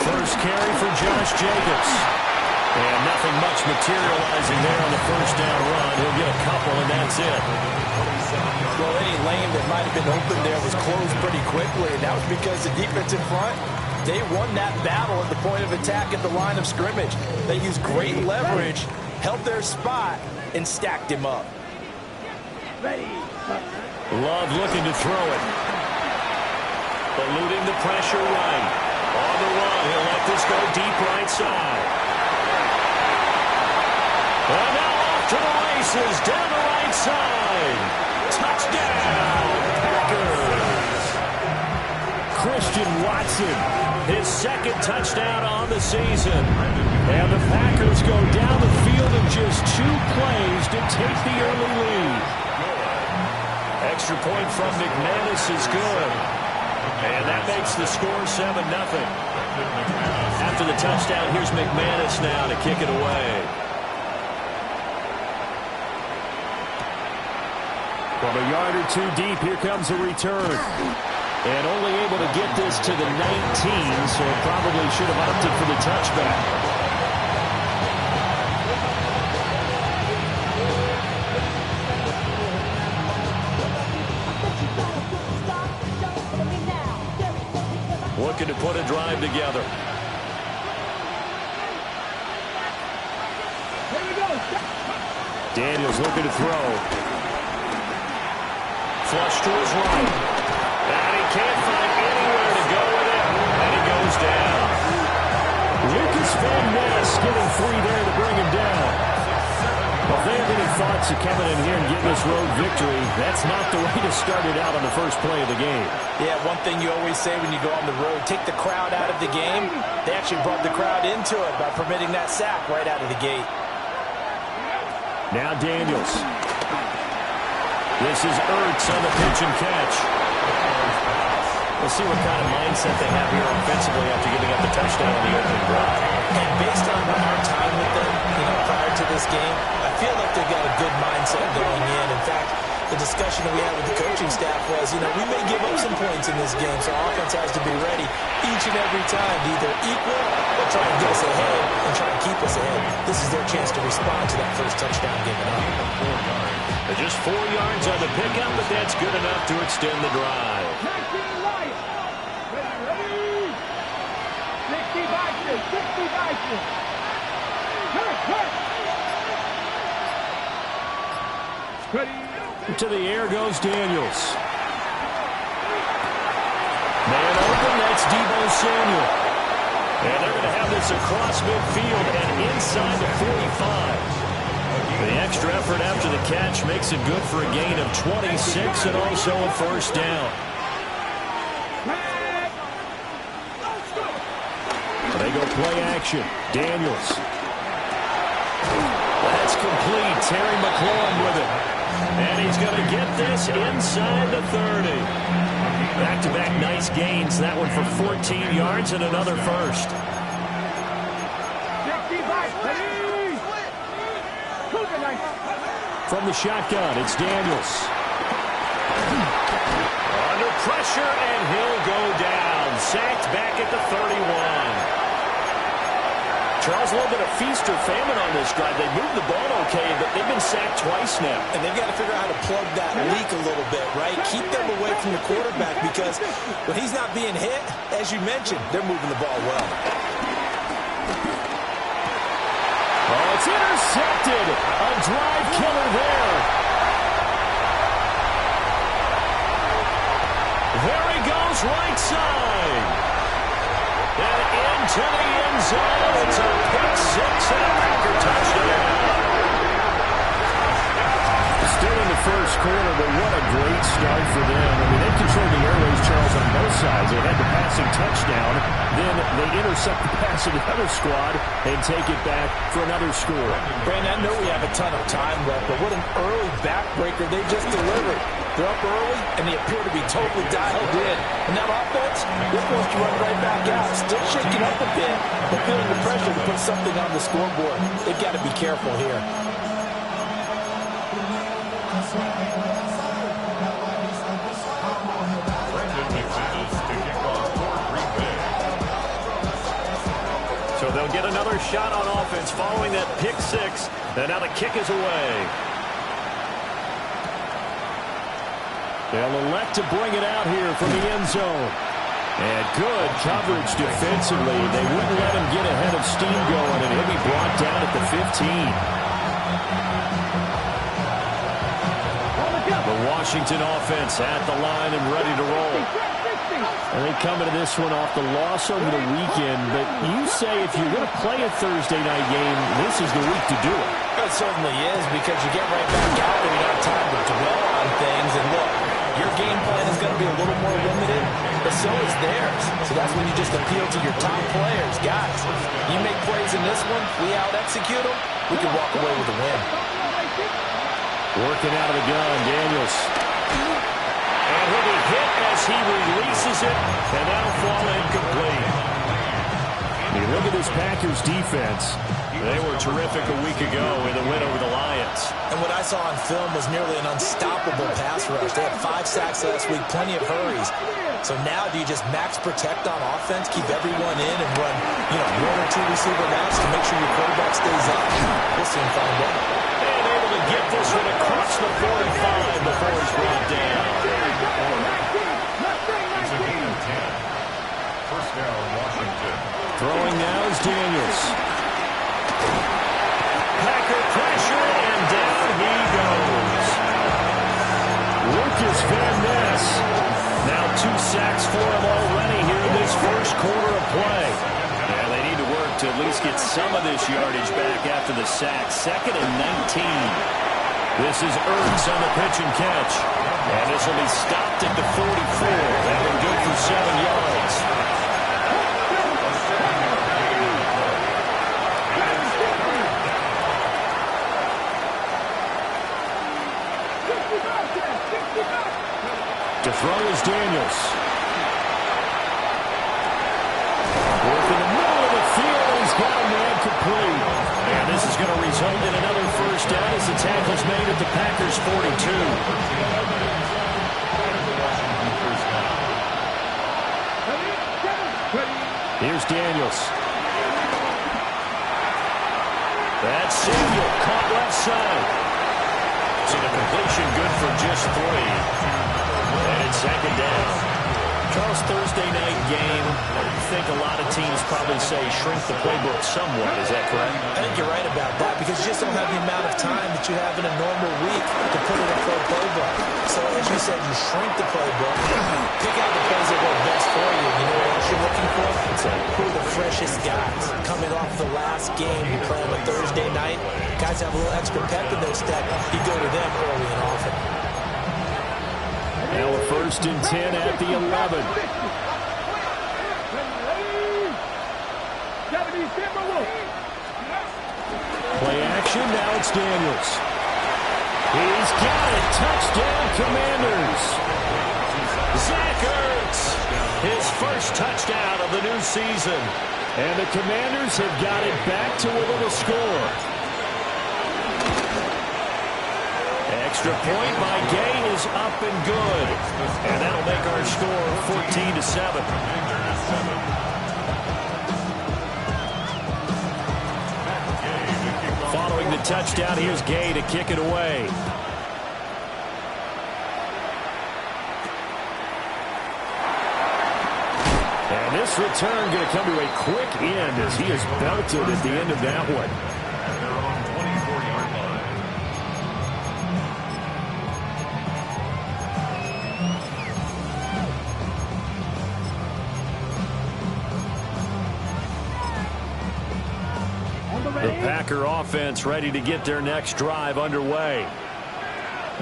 First carry for Josh Jacobs. And nothing much materializing there on the first down run. He'll get a couple, and that's it. Well, any lane that might have been open there was closed pretty quickly, and that was because the defense in front, they won that battle at the point of attack at the line of scrimmage. They used great leverage, held their spot, and stacked him up. Love looking to throw it. Eluding the pressure right. On the run, he'll let this go deep right side. And now off to the races, down the right side. Touchdown, Packers! Christian Watson, his second touchdown on the season. And the Packers go down the field in just 2 plays to take the early lead. Extra point from McManus is good. And that makes the score 7-0. After the touchdown, here's McManus now to kick it away. From a yard or 2 deep, here comes a return. And only able to get this to the 19, so probably should have opted for the touchback. Looking to put a drive together. Daniels looking to throw. Flush to his right. And he can't find anywhere to go with it. And he goes down. Lucas Van Ness getting free there to bring him down. Well, if they have any thoughts of coming in here and getting this road victory, that's not the way to start it out on the first play of the game. Yeah, one thing you always say when you go on the road, take the crowd out of the game. They actually brought the crowd into it by permitting that sack right out of the gate. Now Daniels. This is Ertz on the pitch and catch. We'll see what kind of mindset they have here offensively after giving up the touchdown on the opening drive. And based on our time with them, prior to this game, I feel like they've got a good mindset going in. In fact, the discussion that we had with the coaching staff was, we may give up some points in this game, so our offense has to be ready each and every time to either equal or try and get us ahead and try and keep us ahead. This is their chance to respond to that first touchdown given up. Just 4 yards on the pickup, but that's good enough to extend the drive. To the air goes Daniels. Man open, that's Deebo Samuel. And they're going to have this across midfield and inside the 45. The extra effort after the catch makes it good for a gain of 26 and also a first down. They go play action. Daniels. That's complete. Terry McLaurin with it. And he's going to get this inside the 30. Back-to-back nice gains. That one for 14 yards and another first. From the shotgun, it's Daniels. Under pressure, and he'll go down. Sacked back at the 31. Charles, a little bit of feast or famine on this drive. They moved the ball okay, but they've been sacked twice now. And they've got to figure out how to plug that leak a little bit, right? Keep them away from the quarterback because when he's not being hit, as you mentioned, they're moving the ball well. Oh, it's intercepted. A drive killer there. There he goes, right side. And into the end zone. It's a pick six and a Packer touchdown. Still in the first quarter, but what a great start for them. I mean, they controlled the airways, Charles, on both sides. They had the passing touchdown. Then they intercept the pass of the other squad and take it back for another score. Brandon, I know we have a ton of time left, but what an early backbreaker they just delivered. They're up early, and they appear to be totally dialed in. And that offense, they're supposed to run right back out. Still shaking up a bit, but feeling the pressure to put something on the scoreboard. They've got to be careful here. get another shot on offense following that pick six. And now the kick is away. They'll elect to bring it out here from the end zone. And good coverage defensively. They wouldn't let him get ahead of steam going, and he'll be brought down at the 15. The Washington offense at the line and ready to roll. And they come into this one off the loss over the weekend, but you say if you're going to play a Thursday night game, this is the week to do it. It certainly is, because you get right back out there, you don't have time to dwell on things. And look, your game plan is going to be a little more limited, but so is theirs. So that's when you just appeal to your top players. Guys, you make plays in this one, we out-execute them, we can walk away with a win. Working out of the gun, Daniels. And he'll be hit as he releases it, and that'll fall incomplete. You look at this Packers defense. They were terrific a week ago in the win over the Lions. And what I saw on film was nearly an unstoppable pass rush. They had 5 sacks last week, plenty of hurries. So now do you just max protect on offense, keep everyone in, and run, 1 or 2 receiver routes to make sure your quarterback stays up? We'll soon find out. And able to get this one across the 45 before he's brought down. First down, Washington. Throwing now is Daniels. Packer pressure, and down he goes. Lucas Van Ness. Now 2 sacks for him already here in this first quarter of play. Yeah, they need to work to at least get some of this yardage back after the sack. 2nd and 19. This is Ertz on the pitch and catch. And this will be stopped at the 44. That one good for 7 yards. To throw is Daniels. Work in the middle of the field. He's got a man complete. And this is going to result in another first down as the tackle's made at the Packers 42. Here's Daniels. That's Samuel caught left side. So the completion good for just 3. And it's 2nd down. Charles, Thursday night game, I think a lot of teams probably say shrink the playbook somewhat. Is that correct? I think you're right about that, because you just don't have the amount of time that you have in a normal week to put in a full playbook. So as you said, you shrink the playbook, pick out the plays that work best for you. You know what else you're looking for? Who are the freshest guys? Coming off the last game, you play on a Thursday night, guys have a little extra pep in their step. You go to them early and often. Now a 1st and 10 at the 11. Play action, now it's Daniels. He's got it, touchdown Commanders. Zach Ertz, his first touchdown of the new season. And the Commanders have got it back to within a score. Extra point by Gay is up and good. And that'll make our score 14-7. Following the touchdown, here's Gay to kick it away. And this return going to come to a quick end as he is belted at the end of that one. The Packer offense ready to get their next drive underway.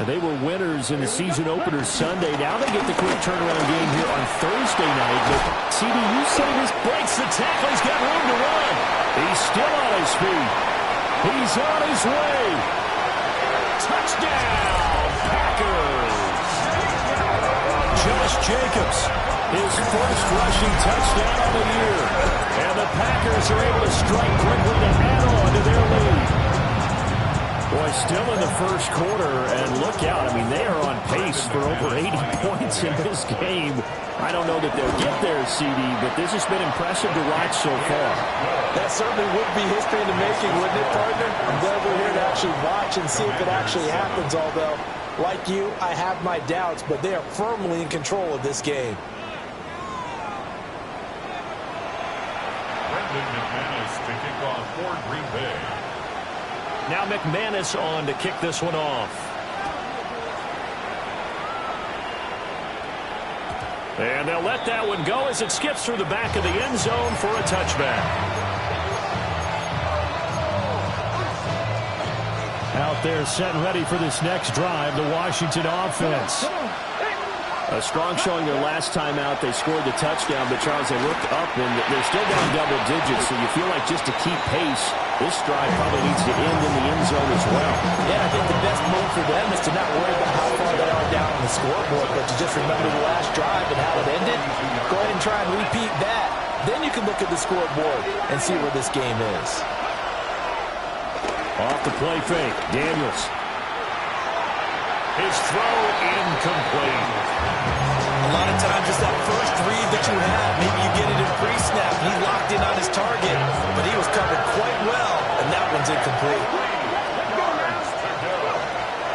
They were winners in the season opener Sunday. Now they get the quick turnaround game here on Thursday night. But CD, you say this breaks the tackle. He's got room to run. He's still on his feet. He's on his way. Touchdown, Packers. Josh Jacobs, his first rushing touchdown of the year. And the Packers are able to strike quickly to add on to their lead. Boy, still in the first quarter, and look out. I mean, they are on pace for over 80 points in this game. I don't know that they'll get there, CD, but this has been impressive to watch so far. That certainly would be history in the making, wouldn't it, partner? I'm glad we're here to actually watch and see if it actually happens, although, like you, I have my doubts, but they are firmly in control of this game. McManus to kick off for Green Bay. Now McManus on to kick this one off. And they'll let that one go as it skips through the back of the end zone for a touchback. Out there set and ready for this next drive, the Washington offense. A strong showing their last time out. They scored the touchdown, but Charles, they looked up and they're still down double digits, so you feel like just to keep pace, this drive probably needs to end in the end zone as well. Yeah, I think the best move for them is to not worry about how far they are down on the scoreboard, but to just remember the last drive and how it ended. Go ahead and try and repeat that. Then you can look at the scoreboard and see where this game is. Off the play fake, Daniels. His throw incomplete. A lot of times it's that first read that you have. Maybe you get it in pre-snap. He's locked in on his target, but he was covered quite well, and that one's incomplete.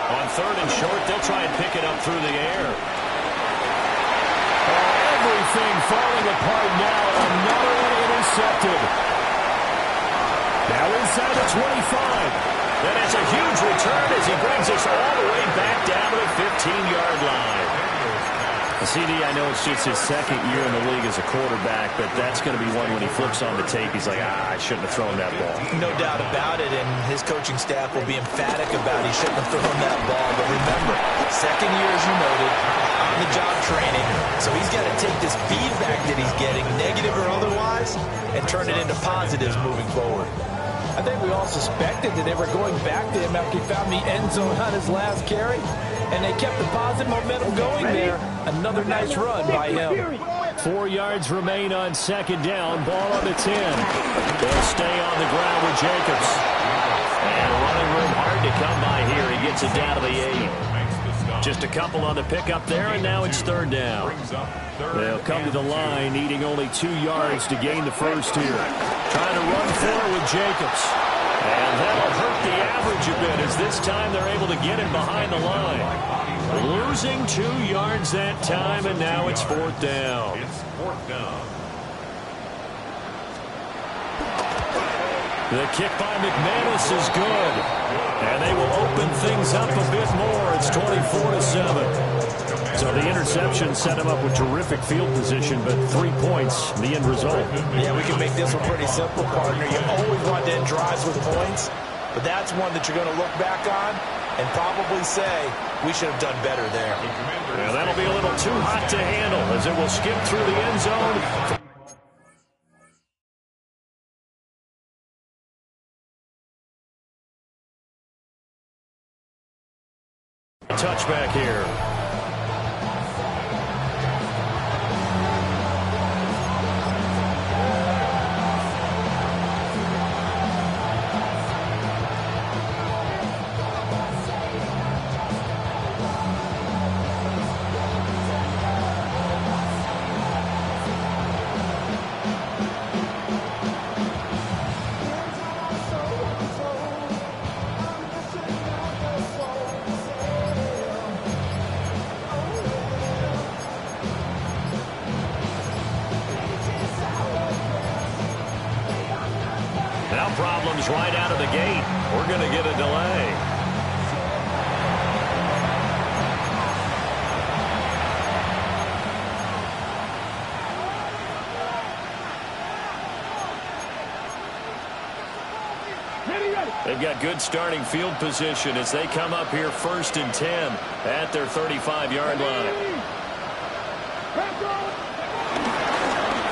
On third and short, they'll try and pick it up through the air. Oh, everything falling apart now. Another one intercepted. Now inside the 25. That is a huge return as he brings us all the way back down to the 15-yard line. CD, I know it's just his second year in the league as a quarterback, but that's going to be one when he flips on the tape. He's like, I shouldn't have thrown that ball. No doubt about it, and his coaching staff will be emphatic about he shouldn't have thrown that ball. But remember, second year, as you noted, on-the-job training, so he's got to take this feedback that he's getting, negative or otherwise, and turn it into positives moving forward. I think we all suspected that they were going back to him after he found the end zone on his last carry, and they kept the positive momentum going there. Another nice run by him. 4 yards remain on second down. Ball on the 10. They'll stay on the ground with Jacobs. And running room hard to come by here. He gets it down to the 8. Just a couple on the pickup there, and now it's third down. They'll come to the line, needing only 2 yards to gain the first here. Trying to run forward with Jacobs. And that'll hurt the average a bit, as this time they're able to get him behind the line. Losing 2 yards that time, and now it's fourth down. The kick by McManus is good. And they will open things up a bit more. It's 24-7. So the interception set him up with terrific field position, but 3 points, the end result. Yeah, we can make this one pretty simple, partner. You always want to end drives with points, but that's one that you're going to look back on and probably say, we should have done better there. Yeah, that'll be a little too hot to handle as it will skip through the end zone. Touchback here. Problems right out of the gate. We're going to get a delay. They've got good starting field position as they come up here 1st and 10 at their 35-yard line.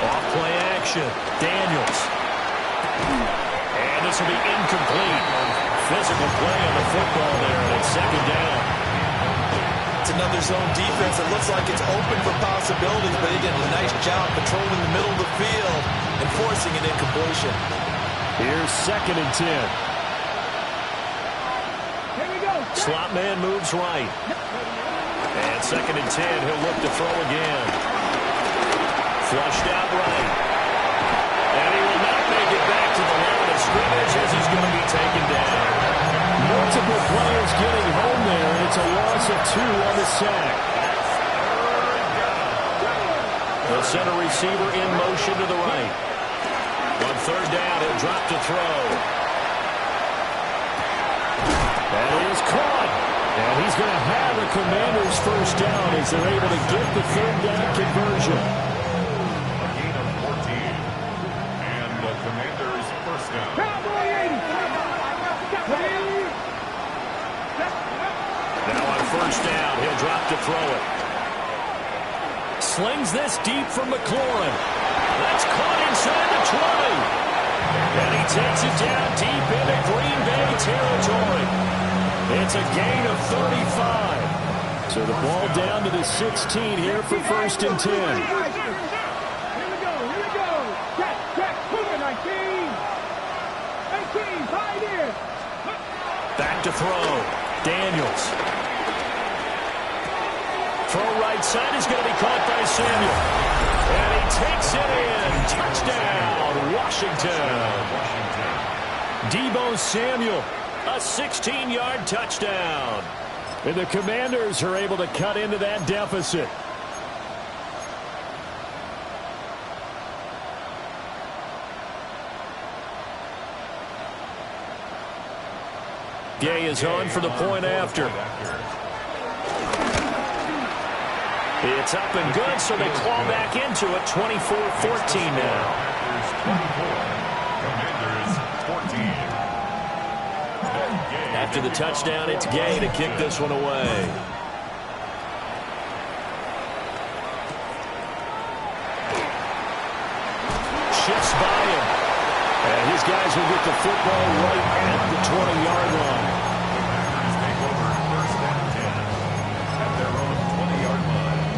Off play action. Daniels. And this will be incomplete. Physical play on the football there, and it's second down. It's another zone defense. It looks like it's open for possibilities, but he did a nice job controlling the middle of the field and forcing an incompletion. Here's 2nd and 10. Slot man moves right. And 2nd and 10, he'll look to throw again. Flushed out right. And he will not make it back to the line of scrimmage as he's going to be taken down. Multiple players getting home there, and it's a loss of 2 on the sack. The center receiver in motion to the right. On 3rd down, he'll drop to throw. That is caught. And he's going to have the Commanders' 1st down as they're able to get the 3rd down conversion. A gain of 14. And the Commanders' 1st down. Now on 1st down, he'll drop to throw it. Slings this deep from McLaurin. That's caught inside the 20. And he takes it down deep into Green Bay territory. It's a gain of 35. So the ball down to the 16 here for 1st and 10. Here we go. Check. Move it, 19. 19, 5 here. Back to throw. Daniels. Throw right side is going to be caught by Samuel. And he takes it in. Touchdown, Washington. Deebo Samuel, a 16-yard touchdown. And the Commanders are able to cut into that deficit. Gay is on for the point after. It's up and good, so they claw back into it. 24-14 now. After the touchdown, it's Gay to kick this one away. Shifts by him. And his guys will get the football right at the 20-yard line. Take over 1st and 10 at their own 20-yard line.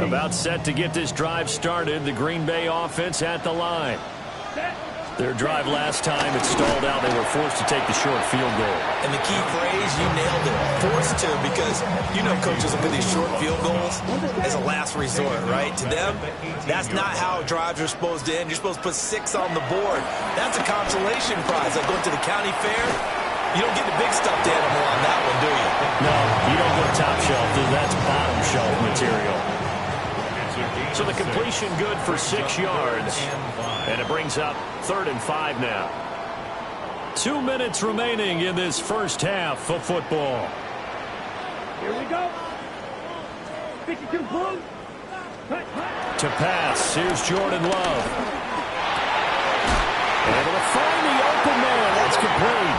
About set to get this drive started. The Green Bay offense at the line. Their drive last time, it stalled out. They were forced to take the short field goal. And the key phrase, you nailed it. Forced to, because you know coaches look at these short field goals as a last resort, right? To them, that's not how drives are supposed to end. You're supposed to put 6 on the board. That's a consolation prize. Like going to the county fair, you don't get the big stuffed animal on that one, do you? No, you don't go top shelf. That's bottom shelf material. So the completion good for 6 yards. And it brings up 3rd and 5 now. 2 minutes remaining in this first half of football. Here we go. 52 close. To pass, here's Jordan Love. Able to find the open man. That's complete.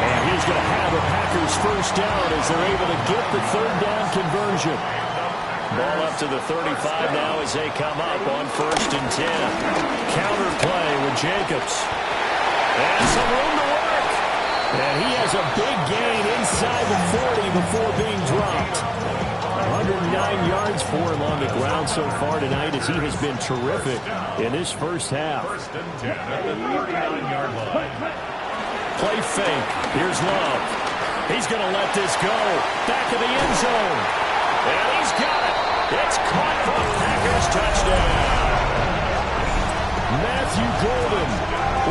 And he's going to have the Packers' 1st down as they're able to get the 3rd down conversion. Ball up to the 35 now as they come up on 1st and 10. Counter play with Jacobs. And some room to work. And he has a big gain inside the 40 before being dropped. 109 yards for him on the ground so far tonight as he has been terrific in this first half. 1st and 10 at the 39-yard line. Play fake. Here's Love. He's going to let this go. Back of the end zone. And he's got it. It's caught for a Packers touchdown. Matthew Golden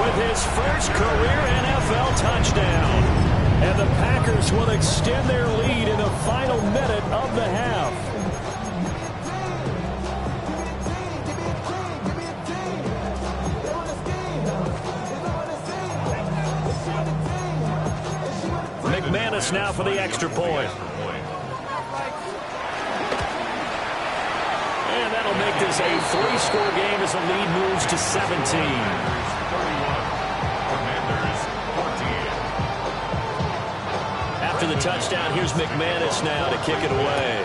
with his first career NFL touchdown. And the Packers will extend their lead in the final minute of the half. McManus now for the extra point. And that'll make this a 3-score game as the lead moves to 17. After the touchdown, here's McManus now to kick it away.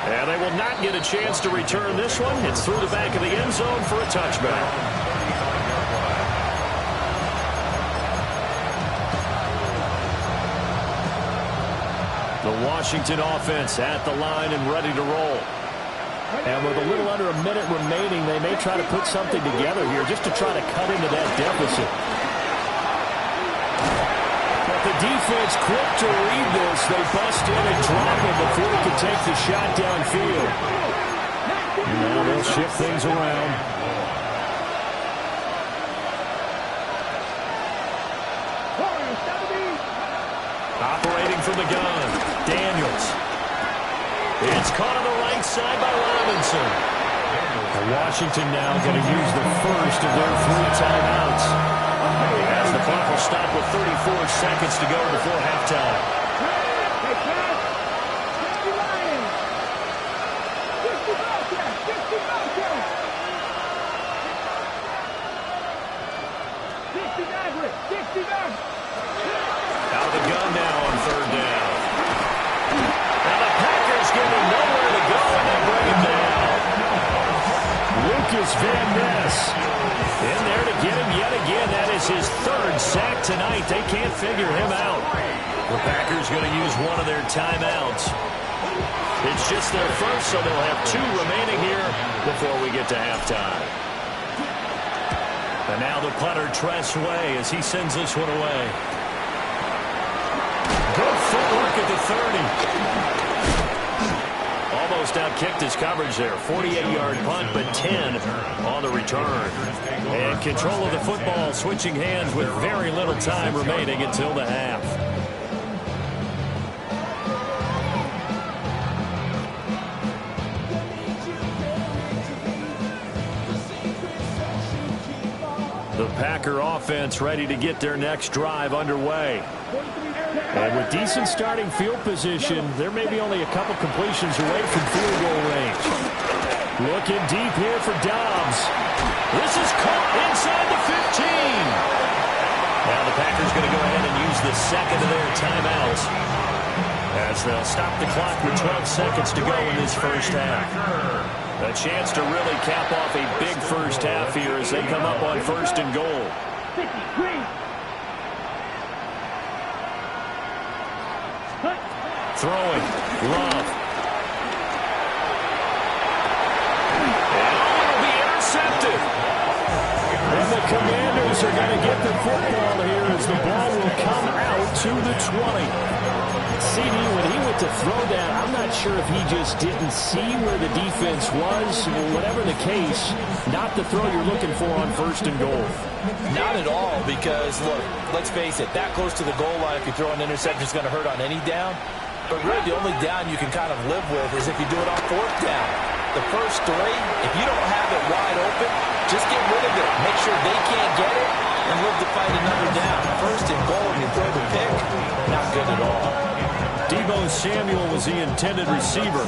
And they will not get a chance to return this one. It's through the back of the end zone for a touchback. The Washington offense at the line and ready to roll. And with a little under a minute remaining, they may try to put something together here just to try to cut into that deficit. But the defense quick to read this. They bust in and drop him before he can take the shot downfield. And now they'll shift things around. Operating from the gun, Daniels. It's caught on the right side by Robinson. And Washington now going to use the first of their 3 timeouts. As the clock will stop with 34 seconds to go before halftime. Out of the gun now on 3rd down. And the Packers give him nowhere to go, and they bring him down. Lucas Van Ness in there to get him yet again. That is his 3rd sack tonight. They can't figure him out. The Packers going to use one of their timeouts. It's just their first, so they'll have 2 remaining here before we get to halftime. And now the punter, Tress Way, as he sends this one away. Good footwork at the 30. Almost outkicked his coverage there. 48-yard punt, but 10 on the return. And control of the football switching hands with very little time remaining until the half. The Packer offense ready to get their next drive underway. And with decent starting field position, there may be only a couple completions away from field goal range. Looking deep here for Dobbs. This is caught inside the 15. Now the Packers going to go ahead and use the second of their timeouts as they'll stop the clock with 12 seconds to go in this first half. A chance to really cap off a big first half here as they come up on 1st and goal. Throwing, Love. And it'll be intercepted. And the Commanders are going to get the football here as the ball will come out to the 20. CD, when he went to throw that, I'm not sure if he just didn't see where the defense was. Whatever the case, not the throw you're looking for on 1st and goal. Not at all, because, look, let's face it, that close to the goal line, if you throw an interception, it's going to hurt on any down. But really, the only down you can kind of live with is if you do it on 4th down. The first 3, if you don't have it wide open, just get rid of it. Make sure they can't get it and live to fight another down. 1st and goal, you throw the pick, not good at all. Deebo Samuel was the intended receiver,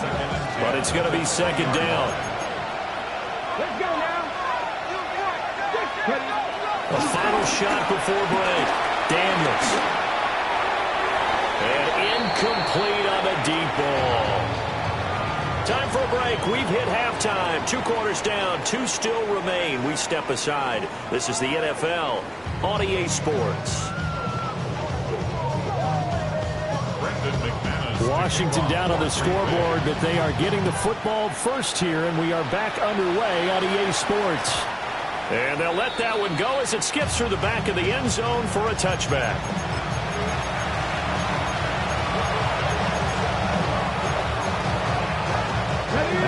but it's going to be 2nd down. Let's go now. A final shot before break. Daniels. And incomplete on the deep ball. Time for a break. We've hit halftime. 2 quarters down. 2 still remain. We step aside. This is the NFL on EA Sports. Washington down on the scoreboard, but they are getting the football first here, and we are back underway on EA Sports. And they'll let that one go as it skips through the back of the end zone for a touchback.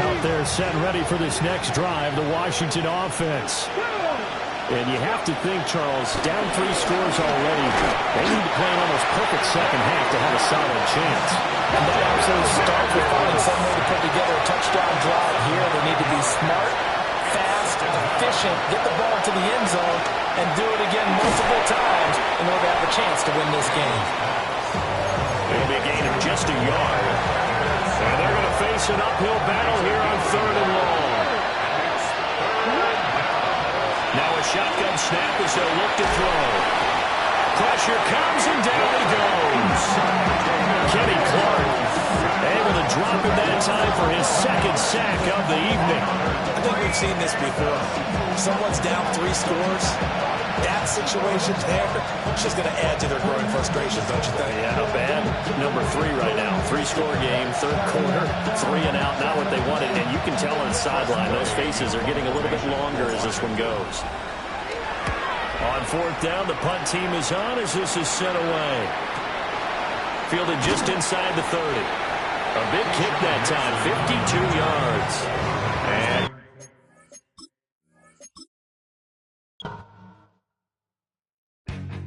Out there set and ready for this next drive, the Washington offense. And you have to think, Charles, down 3 scores already. They need to play an almost perfect second half to have a solid chance. And that absolutely starts with finding some way to put together a touchdown drive here. They need to be smart, fast, efficient, get the ball to the end zone, and do it again multiple times in order to have a chance to win this game. It'll be a gain of just a yard. And they're going to face an uphill battle here on 3rd and long. Now a shotgun snap as they'll look to throw. Pressure comes and down he goes. Kenny Clark able to drop it that time for his 2nd sack of the evening. I think we've seen this before. Someone's down 3 scores. That's the situation there, it's just going to add to their growing frustrations, don't you think? Yeah, bad number 3 right now. 3-score game, third quarter, 3 and out, not what they wanted. And you can tell on the sideline, those faces are getting a little bit longer as this one goes. On fourth down, the punt team is on as this is sent away. Fielded just inside the 30. A big kick that time, 52 yards. And